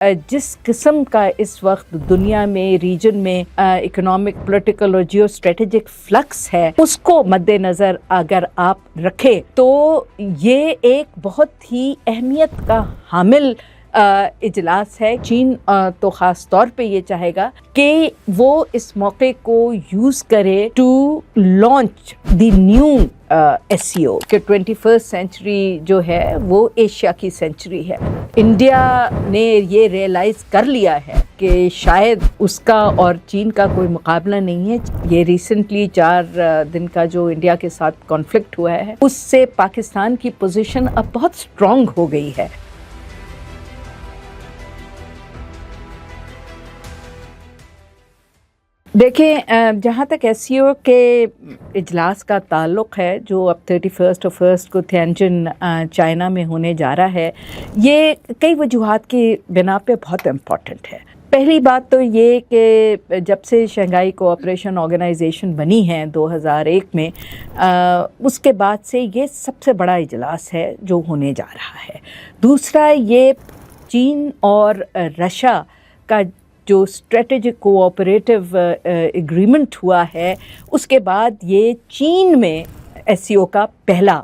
जिस किस्म का इस वक्त दुनिया में रीजन में इकोनॉमिक पॉलिटिकल और जियो स्ट्रेटेजिक फ्लक्स है, उसको मद्देनज़र अगर आप रखें तो ये एक बहुत ही अहमियत का हामिल इजलास है। चीन तो ख़ास तौर पे ये चाहेगा कि वो इस मौके को यूज़ करे to launch the new SCO कि 21st सेंचुरी जो है वो एशिया की सेंचुरी है। इंडिया ने ये रियलाइज़ कर लिया है कि शायद उसका और चीन का कोई मुकाबला नहीं है। ये रिसेंटली 4 दिन का जो इंडिया के साथ कॉन्फ्लिक्ट हुआ है, उससे पाकिस्तान की पोजीशन अब बहुत स्ट्रॉन्ग हो गई है। देखें, जहाँ तक SCO के इजलास का ताल्लुक़ है जो अब 31 अगस्त को थिएनजिन चाइना में होने जा रहा है, ये कई वजूहात की बिना पे बहुत इम्पॉर्टेंट है। पहली बात तो ये कि जब से शंघाई कोऑपरेशन ऑर्गेनाइजेशन बनी है 2001 में, उसके बाद से ये सबसे बड़ा इजलास है जो होने जा रहा है। दूसरा, ये चीन और रशिया का जो स्ट्रेटेजिक कोऑपरेटिव एग्रीमेंट हुआ है, उसके बाद ये चीन में SCO का पहला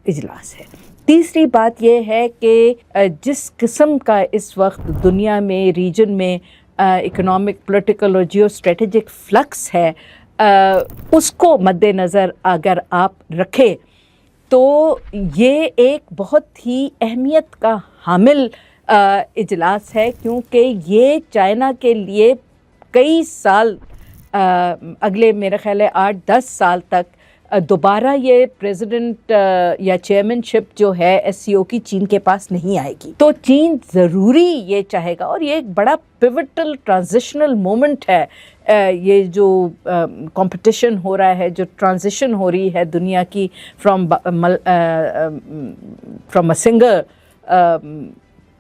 इजलास है। तीसरी बात ये है कि जिस किस्म का इस वक्त दुनिया में रीजन में इकोनॉमिक पॉलिटिकल और जियो स्ट्रेटेजिक फ्लक्स है, उसको मद्देनज़र अगर आप रखें तो ये एक बहुत ही अहमियत का हामिल इजलास है, क्योंकि ये चाइना के लिए कई साल अगले मेरे ख्याल है 8-10 साल तक दोबारा ये प्रेसिडेंट या चेयरमैनशिप जो है SCO की चीन के पास नहीं आएगी। तो चीन ज़रूरी ये चाहेगा, और ये एक बड़ा पिवटल ट्रांजिशनल मोमेंट है। ये जो कंपटीशन हो रहा है, जो ट्रांजिशन हो रही है दुनिया की from a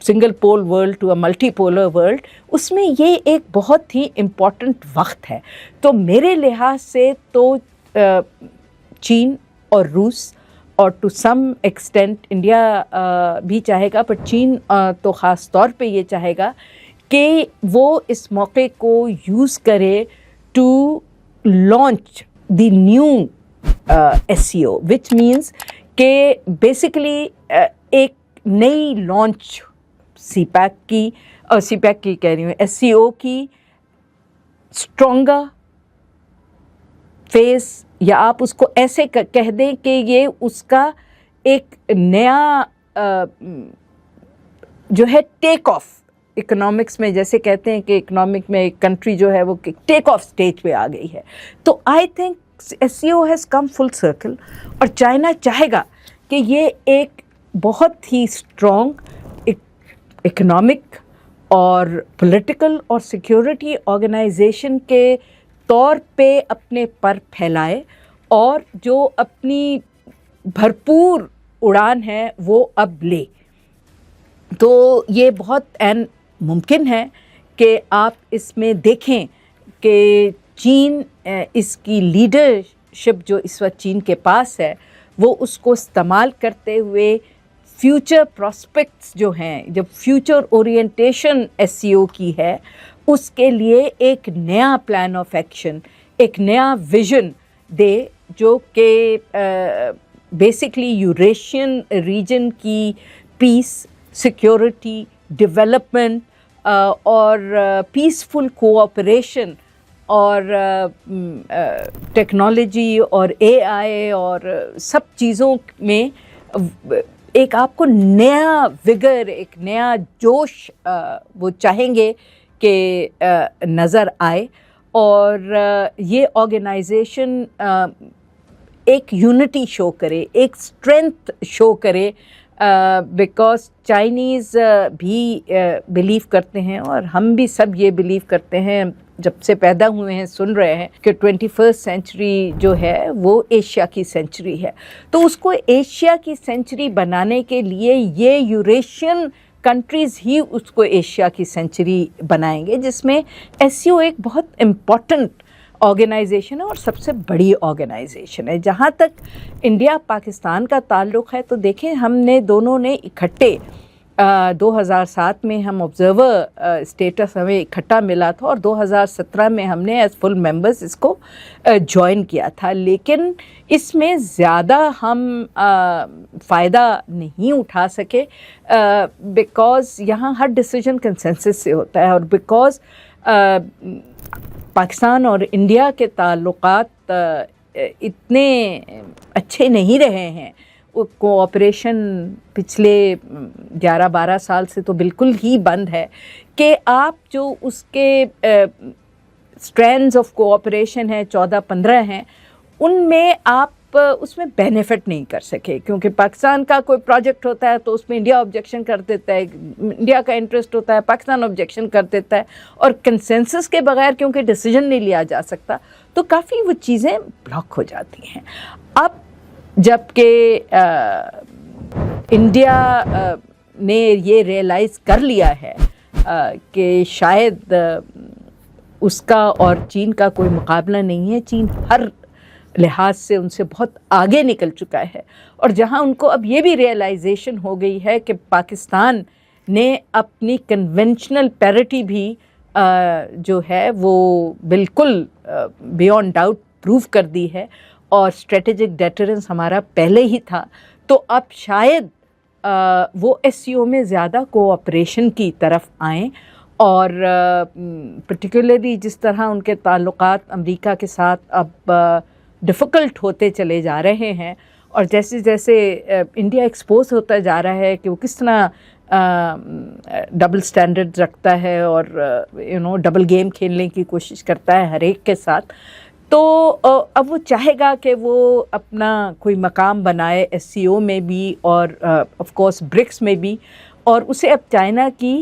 single pole world to a multi polar world, उसमें ये एक बहुत ही इम्पॉर्टेंट वक्त है। तो मेरे लिहाज से तो चीन और रूस और टू सम एक्सटेंट इंडिया भी चाहेगा, पर चीन तो ख़ास तौर पे ये चाहेगा कि वो इस मौके को यूज़ करे to launch the new SCO, which means कि बेसिकली एक नई लॉन्च CPEC की कह रही हूँ, SCO की स्ट्रॉन्गर फेस, या आप उसको ऐसे कह दें कि ये उसका एक नया जो है टेक ऑफ, इकोनॉमिक्स में जैसे कहते हैं कि इकोनॉमिक में एक कंट्री जो है वो टेक ऑफ स्टेज पे आ गई है। तो I think SCO has come full circle, और चाइना चाहेगा कि ये एक बहुत ही स्ट्रॉन्ग इकोनॉमिक और पॉलिटिकल और सिक्योरिटी ऑर्गेनाइजेशन के तौर पे अपने पर फैलाए, और जो अपनी भरपूर उड़ान है वो अब ले। तो ये बहुत मुमकिन है कि आप इसमें देखें कि चीन इसकी लीडरशिप जो इस वक्त चीन के पास है, वो उसको इस्तेमाल करते हुए फ्यूचर प्रॉस्पेक्ट्स जो हैं, जब फ्यूचर ओरिएंटेशन SCO की है, उसके लिए एक नया प्लान ऑफ एक्शन, एक नया विजन दे, जो कि बेसिकली यूरेशियन रीजन की पीस, सिक्योरिटी, डेवलपमेंट और पीसफुल कोऑपरेशन और टेक्नोलॉजी और AI और सब चीज़ों में एक आपको नया विगर, एक नया जोश वो चाहेंगे कि नज़र आए। और ये ऑर्गेनाइजेशन एक यूनिटी शो करे, एक स्ट्रेंथ शो करे, बिकॉज चाइनीज़ भी बिलीव करते हैं, और हम भी सब ये बिलीव करते हैं, जब से पैदा हुए हैं सुन रहे हैं कि 21st सेंचुरी जो है वो एशिया की सेंचुरी है। तो उसको एशिया की सेंचुरी बनाने के लिए ये यूरेशियन कंट्रीज़ ही उसको एशिया की सेंचुरी बनाएंगे, जिसमें SCO एक बहुत इम्पॉर्टेंट ऑर्गेनाइजेशन है और सबसे बड़ी ऑर्गेनाइजेशन है। जहाँ तक इंडिया पाकिस्तान का ताल्लुक़ है, तो देखें, हमने दोनों ने इकट्ठे 2007 में हम ऑब्जर्वर स्टेटस हमें इकट्ठा मिला था और 2017 में हमने एज फुल मेंबर्स इसको ज्वाइन किया था, लेकिन इसमें ज़्यादा हम फ़ायदा नहीं उठा सके बिकॉज़ यहाँ हर डिसीजन कंसेंसस से होता है, और बिकॉज़ पाकिस्तान और इंडिया के ताल्लुकात इतने अच्छे नहीं रहे हैं, कोऑपरेशन पिछले 11-12 साल से तो बिल्कुल ही बंद है कि आप जो उसके स्ट्रैंड्स ऑफ कोऑपरेशन हैं 14-15 हैं, उनमें आप उसमें बेनिफिट नहीं कर सके, क्योंकि पाकिस्तान का कोई प्रोजेक्ट होता है तो उसमें इंडिया ऑब्जेक्शन कर देता है, इंडिया का इंटरेस्ट होता है पाकिस्तान ऑब्जेक्शन कर देता है, और कंसेंसस के बगैर क्योंकि डिसीजन नहीं लिया जा सकता तो काफ़ी वो चीज़ें ब्लॉक हो जाती हैं। अब जबकि इंडिया ने ये रियलाइज़ कर लिया है कि शायद उसका और चीन का कोई मुकाबला नहीं है, चीन हर लिहाज से उनसे बहुत आगे निकल चुका है, और जहां उनको अब ये भी रियलाइजेशन हो गई है कि पाकिस्तान ने अपनी कन्वेंशनल पैरिटी भी जो है वो बिल्कुल बियॉन्ड डाउट प्रूव कर दी है, और स्ट्रेटेजिक डेटरेंस हमारा पहले ही था, तो अब शायद वो एससीओ में ज़्यादा कोऑपरेशन की तरफ आएँ, और पर्टिकुलरली जिस तरह उनके ताल्लुकात अमेरिका के साथ अब डिफ़िकल्ट होते चले जा रहे हैं, और जैसे जैसे इंडिया एक्सपोज होता जा रहा है कि वो किस तरह डबल स्टैंडर्ड रखता है और डबल गेम खेलने की कोशिश करता है हर एक के साथ, तो अब वो चाहेगा कि वो अपना कोई मकाम बनाए एससीओ में भी और ऑफ कोर्स ब्रिक्स में भी, और उसे अब चाइना की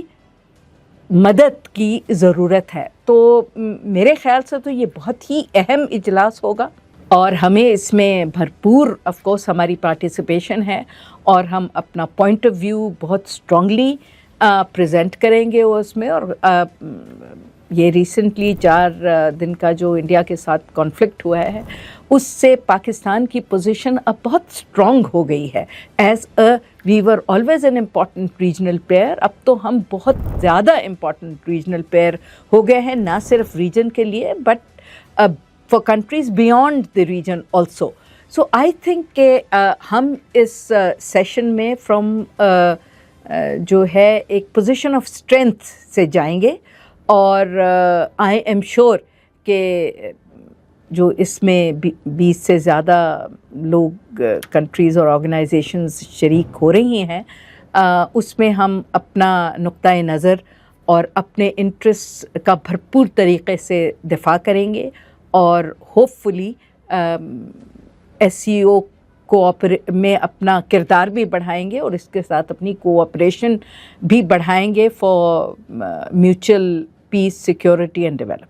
मदद की ज़रूरत है। तो मेरे ख़्याल से तो ये बहुत ही अहम इजलास होगा, और हमें इसमें भरपूर ऑफ कोर्स हमारी पार्टिसिपेशन है, और हम अपना पॉइंट ऑफ व्यू बहुत स्ट्रांगली प्रेजेंट करेंगे उसमें। और ये रिसेंटली 4 दिन का जो इंडिया के साथ कॉन्फ्लिक्ट हुआ है, उससे पाकिस्तान की पोजीशन अब बहुत स्ट्रॉन्ग हो गई है। As we were always an important regional player, अब तो हम बहुत ज़्यादा इम्पॉर्टेंट रीजनल प्लेयर हो गए हैं, ना सिर्फ रीजन के लिए but for countries beyond the region also. So I think कि हम इस सेशन में फ्रॉम जो है एक पोजीशन ऑफ स्ट्रेंथ से जाएंगे, और आई एम श्योर कि जो इसमें 20 से ज़्यादा लोग कंट्रीज़ और ऑर्गेनाइजेशंस शरीक हो रही हैं, उसमें हम अपना नुक्ता नज़र और अपने इंटरेस्ट का भरपूर तरीक़े से दिफा करेंगे, और होपफुली एससीओ में अपना किरदार भी बढ़ाएंगे, और इसके साथ अपनी कोऑपरेशन भी बढ़ाएंगे for mutual peace, security and development.